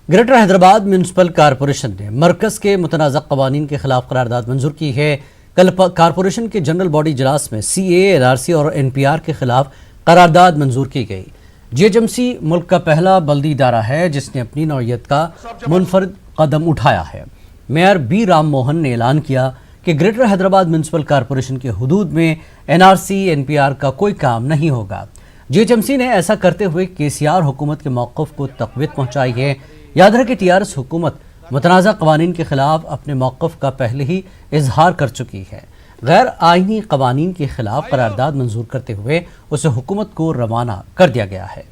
Greater Hyderabad municipal corporation ने मरकज के मुतनाज़ा कवानीन के खिलाफ करारदाद मंजूर की है। कल कारपोरेशन के जनरल बॉडी इजलास में CAA, NRC और NPR के खिलाफ करारदाद मंजूर की गई। GHMC मुल्क का पहला बल्दी इदारा है जिसने अपनी नौइयत का मुनफरद कदम उठाया है। मेयर B राम मोहन ने ऐलान किया कि ग्रेटर हैदराबाद म्यूनसिपल कारपोरेशन के हुदूद में NRC, NPR का कोई काम नहीं होगा। GHMC ने ऐसा करते हुए KCR हुकूमत के मौक़िफ़ को तक़वीत पहुँचाई है। याद रहे कि TRS हुकूमत मुतनाज़ा कवानीन के खिलाफ अपने मौक़िफ़ का पहले ही इजहार कर चुकी है। गैर आइनी कवानीन के खिलाफ करारदाद मंजूर करते हुए उसे हुकूमत को रवाना कर दिया गया है।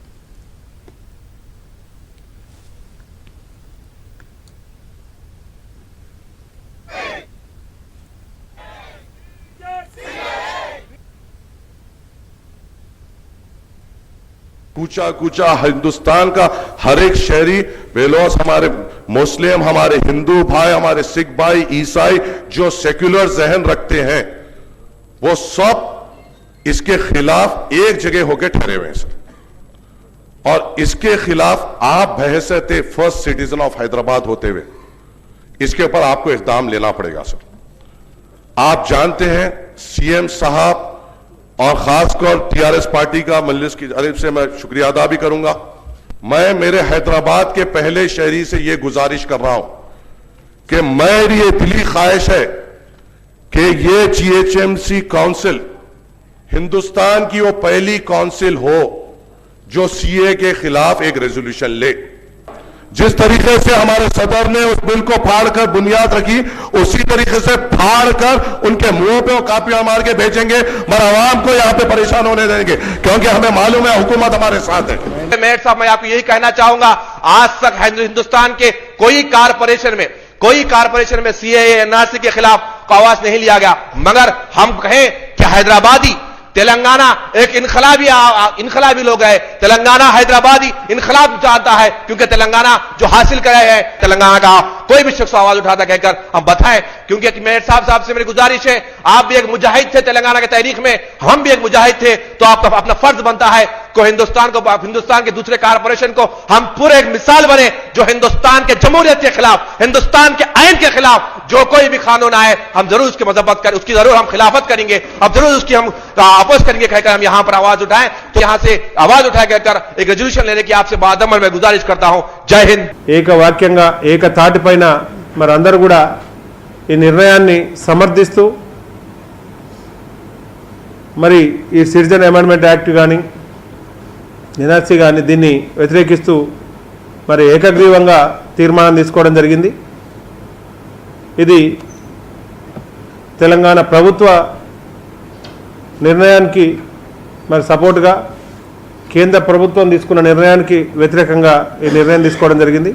कूचा कूचा हिंदुस्तान का हर एक शहरी बेलौस, हमारे मुस्लिम, हमारे हिंदू भाई, हमारे सिख भाई, ईसाई जो सेक्युलर जहन रखते हैं वो सब इसके खिलाफ एक जगह होकर ठहरे हुए हैं सर। और इसके खिलाफ आप बहैसियत फर्स्ट सिटीजन ऑफ हैदराबाद होते हुए इसके ऊपर आपको इक़दाम लेना पड़ेगा सर। आप जानते हैं CM साहब और खासकर TRS पार्टी का मजलिस की तरफ से मैं शुक्रिया अदा भी करूंगा। मैं मेरे हैदराबाद के पहले शहरी से यह गुजारिश कर रहा हूं कि मेरी ये दिली ख्वाहिश है कि ये GHMC काउंसिल हिंदुस्तान की वो पहली काउंसिल हो जो CA के खिलाफ एक रेजोल्यूशन ले। जिस तरीके से हमारे सदर ने उस बिल को फाड़कर बुनियाद रखी, उसी तरीके से फाड़कर उनके मुंह पे वो कापियां मार के भेजेंगे, मगर आवाम को यहां पे परेशान होने देंगे, क्योंकि हमें मालूम है हुकूमत हमारे साथ है। मेयर साहब, मैं आपको यही कहना चाहूंगा, आज तक हिंदुस्तान के कोई कारपोरेशन में CAA, NRC के खिलाफ आवाज नहीं लिया गया, मगर हम कहें कि हैदराबादी तेलंगाना एक इनकलाबी लोग है। तेलंगाना हैदराबादी इनकलाब चाहता है, क्योंकि तेलंगाना जो हासिल करे है, तेलंगाना का कोई भी शख्स आवाज उठाता कहकर हम बताएं। क्योंकि मेयर साहब से मेरी गुजारिश है, आप भी एक मुजाहिद थे तेलंगाना के तारीख में, हम भी एक मुजाहिद थे, तो आपका अपना फर्ज बनता है को हिंदुस्तान के दूसरे कारपोरेशन को हम पूरे एक मिसाल बने जो हिंदुस्तान के जमहूरियत के खिलाफ, हिंदुस्तान के आइन के खिलाफ जो कोई भी कानून आए हम जरूर उसकी मजम्मत करें, उसकी जरूर हम खिलाफत करेंगे, अब जरूर उसकी हम अपोज करेंगे कहकर हम यहां पर आवाज उठाएं। तो यहां से आवाज उठा कहकर एक रेजोल्यूशन लेने की आपसे बादमर में गुजारिश करता हूं। जय हिंद। एक वाक्యంగా ఏక తాటిపైన మరందరూ కూడా ఈ నిర్ణయాన్ని సమర్థిస్తూ మరి ఈ సిటిజన్ అమెండ్మెంట్ యాక్ట్ గాని NRC గాని దీన్ని వ్యతిరేకిస్తూ మరి ఏకగ్రీవంగా తీర్మానం తీసుకోవడం జరిగింది। ఇది తెలంగాణ ప్రభుత్వ నిర్ణయానికి మరి సపోర్ట్గా కేంద్ర ప్రభుత్వం తీసుకున్న నిర్ణయానికి వ్యతిరేకంగా ఈ నిర్ణయం తీసుకోవడం జరిగింది।